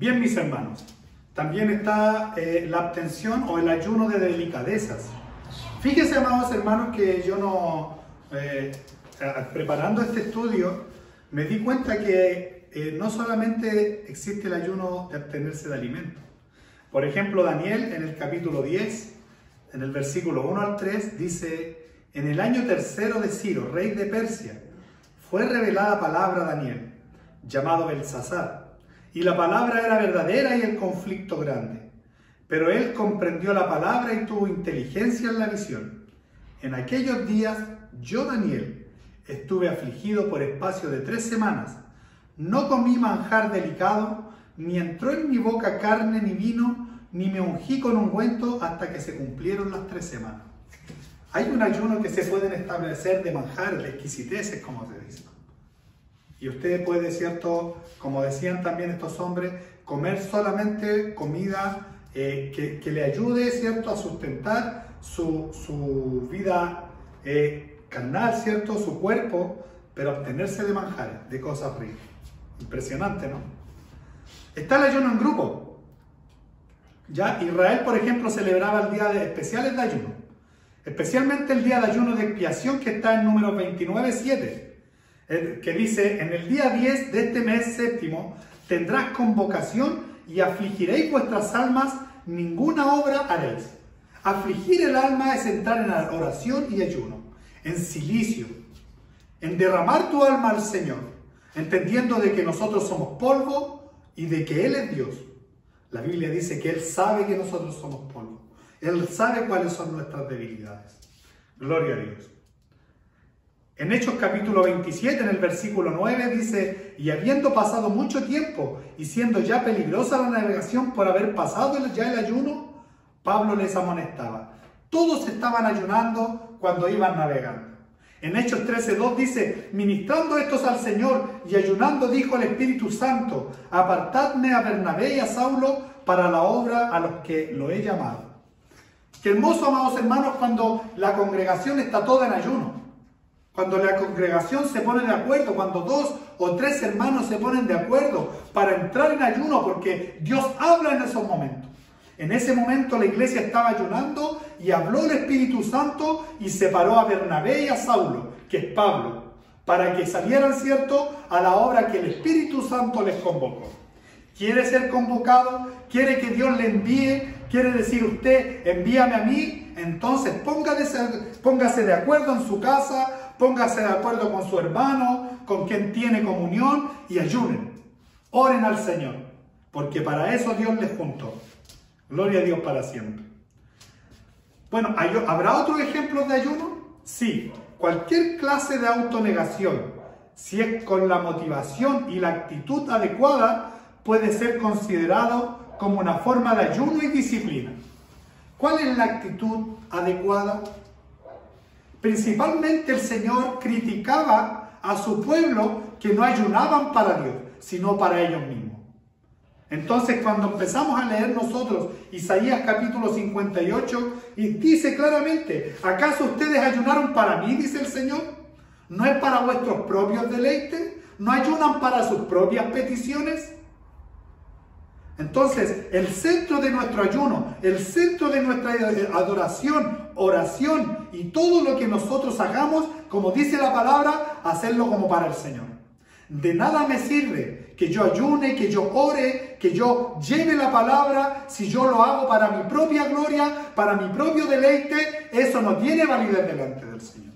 Bien, mis hermanos, también está la abstención o el ayuno de delicadezas. Fíjense, amados hermanos, que yo preparando este estudio, me di cuenta que no solamente existe el ayuno de abstenerse de alimentos. Por ejemplo, Daniel en el capítulo 10, en el versículo 1 al 3, dice: en el año tercero de Ciro, rey de Persia, fue revelada palabra a Daniel, llamado Belsasar, y la palabra era verdadera y el conflicto grande. Pero él comprendió la palabra y tuvo inteligencia en la visión. En aquellos días, yo, Daniel, estuve afligido por espacio de 3 semanas. No comí manjar delicado, ni entró en mi boca carne ni vino, ni me ungí con ungüento hasta que se cumplieron las 3 semanas. Hay un ayuno que se pueden establecer de manjar, de exquisiteces, como se dice. Y usted puede, ¿cierto?, como decían también estos hombres, comer solamente comida que le ayude, ¿cierto?, a sustentar su vida carnal, ¿cierto?, su cuerpo, pero abstenerse de manjares, de cosas ricas. Impresionante, ¿no? Está el ayuno en grupo. Ya Israel, por ejemplo, celebraba el día especiales de ayuno, especialmente el día de ayuno de expiación, que está en Números 29:7, que dice: en el día 10 de este mes séptimo tendrás convocación y afligiréis vuestras almas, ninguna obra haréis. Afligir el alma es entrar en oración y ayuno, en silicio, en derramar tu alma al Señor, entendiendo de que nosotros somos polvo y de que Él es Dios. La Biblia dice que Él sabe que nosotros somos polvo. Él sabe cuáles son nuestras debilidades. Gloria a Dios. En Hechos capítulo 27, en el versículo 9, dice: y habiendo pasado mucho tiempo y siendo ya peligrosa la navegación por haber pasado ya el ayuno, Pablo les amonestaba. Todos estaban ayunando cuando iban navegando. En Hechos 13:2 dice: ministrando estos al Señor y ayunando, dijo el Espíritu Santo: apartadme a Bernabé y a Saulo para la obra a los que lo he llamado. Qué hermoso, amados hermanos, cuando la congregación está toda en ayuno. Cuando la congregación se pone de acuerdo, cuando 2 o 3 hermanos se ponen de acuerdo para entrar en ayuno, porque Dios habla en esos momentos. En ese momento la iglesia estaba ayunando y habló el Espíritu Santo y separó a Bernabé y a Saulo, que es Pablo, para que salieran, ¿cierto?, a la obra que el Espíritu Santo les convocó. ¿Quiere ser convocado? ¿Quiere que Dios le envíe? ¿Quiere decir usted, envíame a mí? Entonces póngase de acuerdo en su casa, póngase de acuerdo con su hermano, con quien tiene comunión, y ayunen. Oren al Señor, porque para eso Dios les juntó. Gloria a Dios para siempre. Bueno, ¿habrá otros ejemplos de ayuno? Sí, cualquier clase de autonegación, si es con la motivación y la actitud adecuada, puede ser considerado como una forma de ayuno y disciplina. ¿Cuál es la actitud adecuada? Principalmente el Señor criticaba a su pueblo que no ayunaban para Dios, sino para ellos mismos. Entonces, cuando empezamos a leer nosotros Isaías capítulo 58, y dice claramente: ¿acaso ustedes ayunaron para mí?, dice el Señor. ¿No es para vuestros propios deleites? ¿No ayunan para sus propias peticiones? Entonces, el centro de nuestro ayuno, el centro de nuestra adoración, oración y todo lo que nosotros hagamos, como dice la palabra, hacerlo como para el Señor. De nada me sirve que yo ayune, que yo ore, que yo lleve la palabra, si yo lo hago para mi propia gloria, para mi propio deleite. Eso no tiene validez delante del Señor.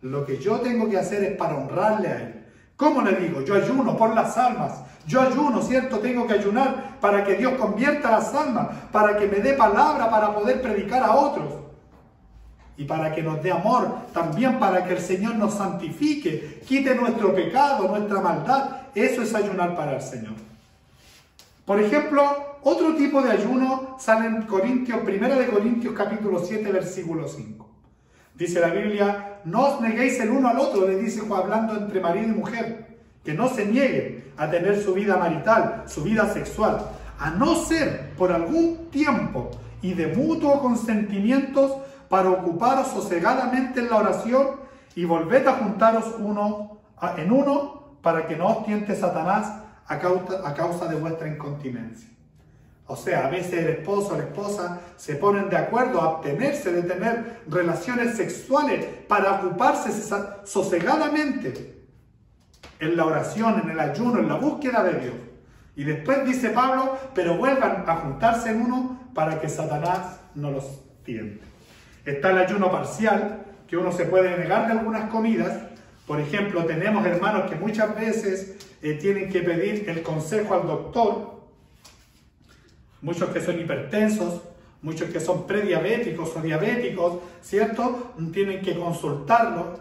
Lo que yo tengo que hacer es para honrarle a Él. ¿Cómo le digo? Yo ayuno por las almas. Yo ayuno, ¿cierto? Tengo que ayunar para que Dios convierta las almas, para que me dé palabra para poder predicar a otros. Y para que nos dé amor, también para que el Señor nos santifique, quite nuestro pecado, nuestra maldad. Eso es ayunar para el Señor. Por ejemplo, otro tipo de ayuno sale en Corintios, 1 Corintios capítulo 7, versículo 5. Dice la Biblia: no os neguéis el uno al otro, le dice hablando entre marido y mujer, que no se nieguen a tener su vida marital, su vida sexual, a no ser por algún tiempo y de mutuo consentimientos, para ocuparos sosegadamente en la oración, y volved a juntaros uno en uno, para que no os tiente Satanás a causa de vuestra incontinencia. O sea, a veces el esposo o la esposa se ponen de acuerdo a abstenerse de tener relaciones sexuales para ocuparse sosegadamente en la oración, en el ayuno, en la búsqueda de Dios. Y después dice Pablo, pero vuelvan a juntarse en uno para que Satanás no los tiente. Está el ayuno parcial, que uno se puede negar de algunas comidas. Por ejemplo, tenemos hermanos que muchas veces tienen que pedir el consejo al doctor. Muchos que son hipertensos, muchos que son prediabéticos o diabéticos, ¿cierto? Tienen que consultarlo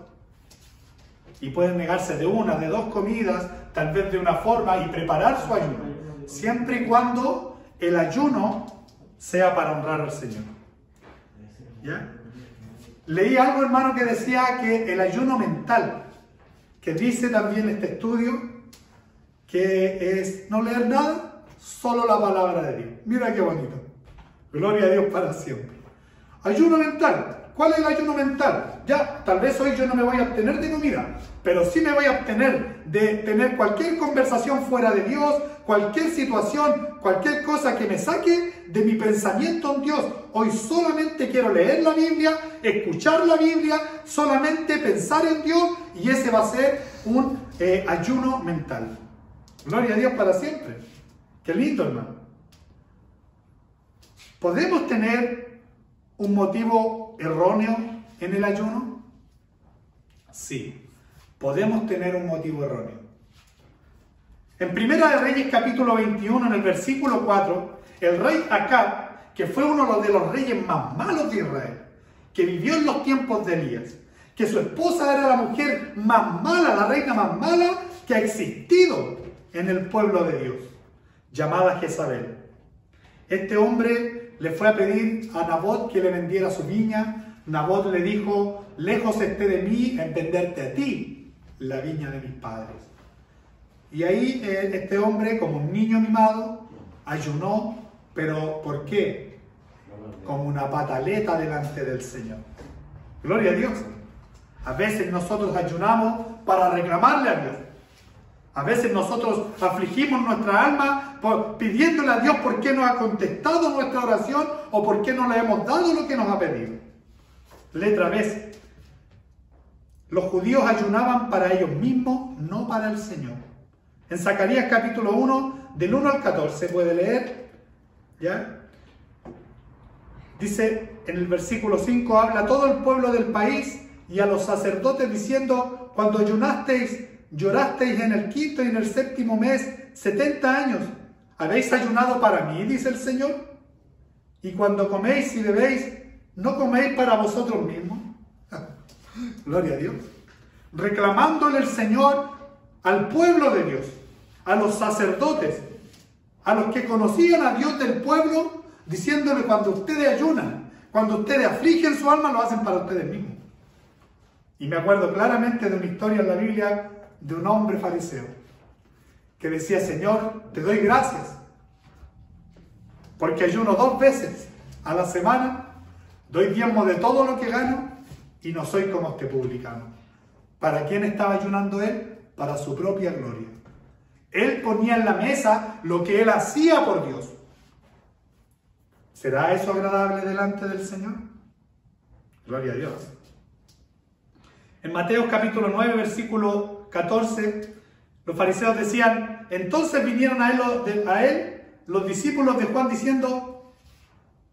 y pueden negarse de una, de dos comidas, tal vez de una forma y preparar su ayuno. Siempre y cuando el ayuno sea para honrar al Señor. ¿Ya? Leí algo, hermano, que decía que el ayuno mental, que dice también este estudio, que es no leer nada, solo la palabra de Dios. Mira qué bonito. Gloria a Dios para siempre. Ayuno mental. ¿Cuál es el ayuno mental? Ya, tal vez hoy yo no me voy a abstener de comida, pero sí me voy a abstener de tener cualquier conversación fuera de Dios, cualquier situación, cualquier cosa que me saque de mi pensamiento en Dios. Hoy solamente quiero leer la Biblia, escuchar la Biblia, solamente pensar en Dios, y ese va a ser un ayuno mental. Gloria a Dios para siempre. Qué lindo, hermano. ¿Podemos tener un motivo erróneo en el ayuno? Sí, podemos tener un motivo erróneo. En Primera de Reyes capítulo 21, en el versículo 4, el rey Acab, que fue uno de los reyes más malos de Israel, que vivió en los tiempos de Elías, que su esposa era la mujer más mala, la reina más mala que ha existido en el pueblo de Dios, llamada Jezabel. Este hombre le fue a pedir a Nabot que le vendiera su viña. Nabot le dijo, lejos esté de mí en venderte a ti la viña de mis padres. Y ahí este hombre, como un niño mimado, ayunó, pero ¿por qué? Como una pataleta delante del Señor. Gloria a Dios. A veces nosotros ayunamos para reclamarle a Dios. A veces nosotros afligimos nuestra alma pidiéndole a Dios por qué no ha contestado nuestra oración o por qué no le hemos dado lo que nos ha pedido. Letra B. Los judíos ayunaban para ellos mismos, no para el Señor. En Zacarías capítulo 1, del 1 al 14, puede leer, ¿ya? Dice, en el versículo 5, habla a todo el pueblo del país y a los sacerdotes diciendo, cuando ayunasteis, llorasteis en el quinto y en el séptimo mes, 70 años. ¿Habéis ayunado para mí? Dice el Señor. Y cuando coméis y bebéis, ¿no coméis para vosotros mismos? Gloria a Dios. Reclamándole el Señor al pueblo de Dios, a los sacerdotes, a los que conocían a Dios del pueblo, diciéndole cuando ustedes ayunan, cuando ustedes afligen su alma, lo hacen para ustedes mismos. Y me acuerdo claramente de una historia en la Biblia de un hombre fariseo que decía, Señor, te doy gracias porque ayuno 2 veces a la semana, doy diezmo de todo lo que gano y no soy como este publicano. ¿Para quién estaba ayunando él? Para su propia gloria. Él ponía en la mesa lo que él hacía por Dios. ¿Será eso agradable delante del Señor? Gloria a Dios. En Mateo capítulo 9, versículo 14, los fariseos decían, entonces vinieron a él los discípulos de Juan diciendo,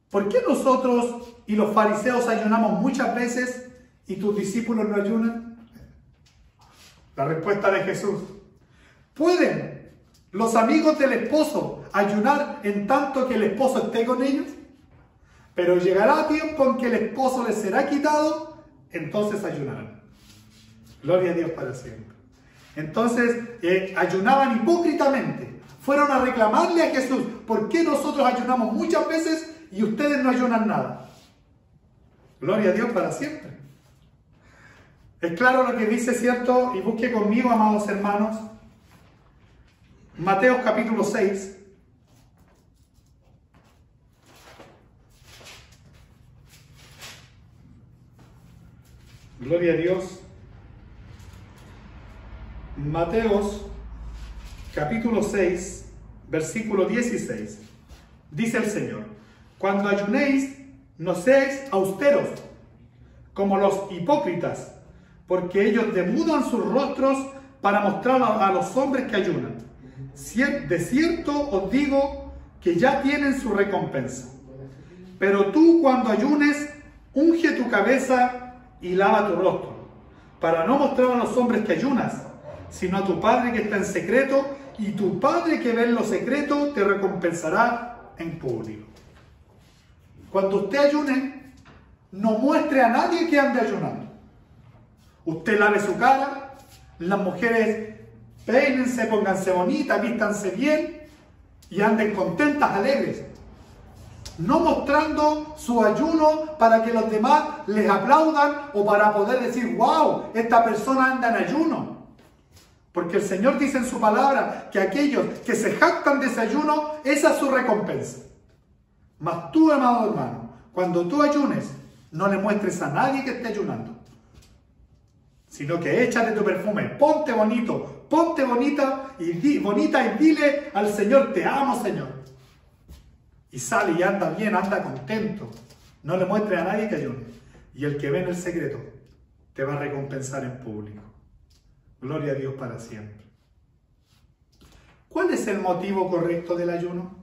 ¿por qué nosotros y los fariseos ayunamos muchas veces y tus discípulos no ayunan? La respuesta de Jesús, ¿pueden los amigos del esposo ayunar en tanto que el esposo esté con ellos? Pero llegará tiempo en que el esposo les será quitado, entonces ayunarán. Gloria a Dios para siempre. Entonces, ayunaban hipócritamente. Fueron a reclamarle a Jesús, ¿por qué nosotros ayunamos muchas veces y ustedes no ayunan nada? Gloria a Dios para siempre. Es claro lo que dice, ¿cierto? Y busque conmigo, amados hermanos, Mateo capítulo 6. Gloria a Dios. Mateos capítulo 6, versículo 16. Dice el Señor: cuando ayunéis, no seáis austeros, como los hipócritas, porque ellos demudan sus rostros para mostrar a los hombres que ayunan. De cierto os digo que ya tienen su recompensa. Pero tú, cuando ayunes, unge tu cabeza y lava tu rostro, para no mostrar a los hombres que ayunas, sino a tu Padre que está en secreto, y tu Padre que ve en lo secreto te recompensará en público. Cuando usted ayune, no muestre a nadie que ande ayunando. Usted lave su cara, las mujeres peínense, pónganse bonitas, vístanse bien y anden contentas, alegres. No mostrando su ayuno para que los demás les aplaudan o para poder decir: wow, esta persona anda en ayuno. Porque el Señor dice en su palabra que aquellos que se jactan de ese ayuno, esa es su recompensa. Mas tú, amado hermano, cuando tú ayunes, no le muestres a nadie que esté ayunando, sino que échate tu perfume, ponte bonito, ponte bonita y dile al Señor: te amo, Señor. Y sale y anda bien, anda contento. No le muestres a nadie que ayune. Y el que ve en el secreto te va a recompensar en público. Gloria a Dios para siempre. ¿Cuál es el motivo correcto del ayuno?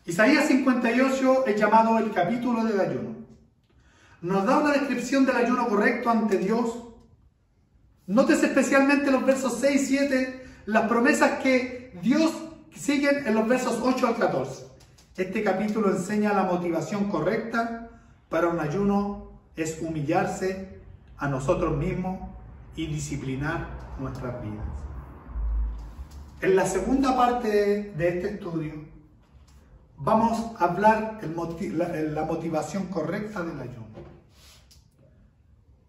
Isaías 58 es llamado el capítulo del ayuno. Nos da una descripción del ayuno correcto ante Dios. Nótese especialmente los versos 6 y 7, las promesas que Dios siguen en los versos 8 al 14. Este capítulo enseña la motivación correcta para un ayuno: es humillarse a nosotros mismos y disciplinar nuestras vidas. En la segunda parte de este estudio vamos a hablar de la motivación correcta del ayuno.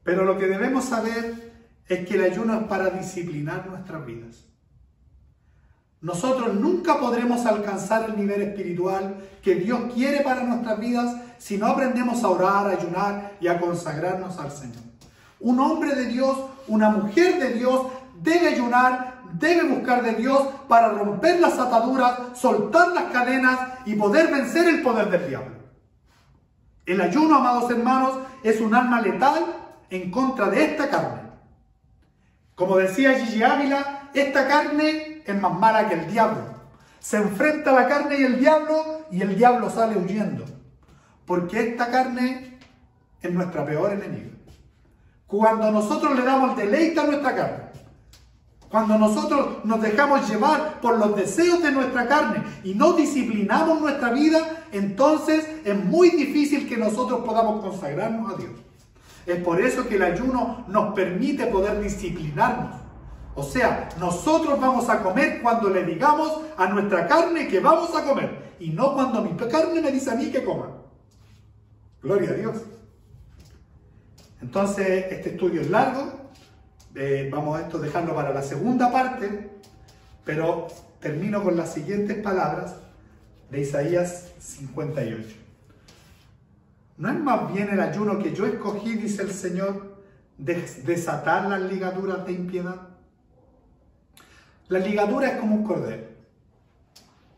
Pero lo que debemos saber es que el ayuno es para disciplinar nuestras vidas. Nosotros nunca podremos alcanzar el nivel espiritual que Dios quiere para nuestras vidas si no aprendemos a orar, a ayunar y a consagrarnos al Señor. Un hombre de Dios, una mujer de Dios debe ayunar, debe buscar de Dios para romper las ataduras, soltar las cadenas y poder vencer el poder del diablo. El ayuno, amados hermanos, es un arma letal en contra de esta carne. Como decía Gigi Ávila, esta carne es más mala que el diablo. Se enfrenta a la carne y el diablo sale huyendo. Porque esta carne es nuestra peor enemiga. Cuando nosotros le damos deleite a nuestra carne, cuando nosotros nos dejamos llevar por los deseos de nuestra carne y no disciplinamos nuestra vida, entonces es muy difícil que nosotros podamos consagrarnos a Dios. Es por eso que el ayuno nos permite poder disciplinarnos. O sea, nosotros vamos a comer cuando le digamos a nuestra carne que vamos a comer, y no cuando mi carne me dice a mí que coma. Gloria a Dios. Entonces, este estudio es largo. Vamos a dejarlo para la segunda parte, pero termino con las siguientes palabras de Isaías 58. ¿No es más bien el ayuno que yo escogí, dice el Señor, desatar las ligaduras de impiedad? La ligadura es como un cordel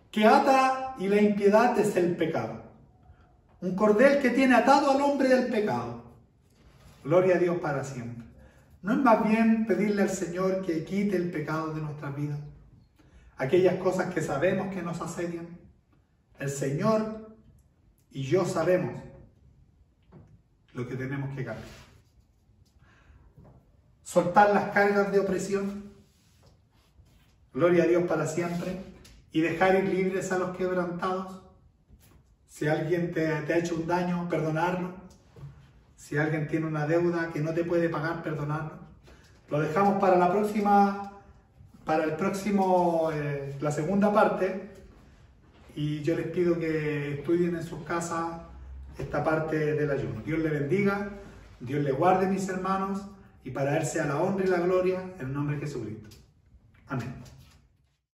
que ata, y la impiedad es el pecado. Un cordel que tiene atado al hombre del pecado. Gloria a Dios para siempre. ¿No es más bien pedirle al Señor que quite el pecado de nuestras vidas? Aquellas cosas que sabemos que nos asedian. El Señor y yo sabemos lo que tenemos que cambiar. Soltar las cargas de opresión. Gloria a Dios para siempre. Y dejar ir libres a los quebrantados. Si alguien te ha hecho un daño, perdonarlo. Si alguien tiene una deuda que no te puede pagar, perdonarlo. Lo dejamos para la segunda parte. Y yo les pido que estudien en sus casas esta parte del ayuno. Dios le bendiga, Dios le guarde, mis hermanos, y para Él sea la honra y la gloria en el nombre de Jesucristo. Amén.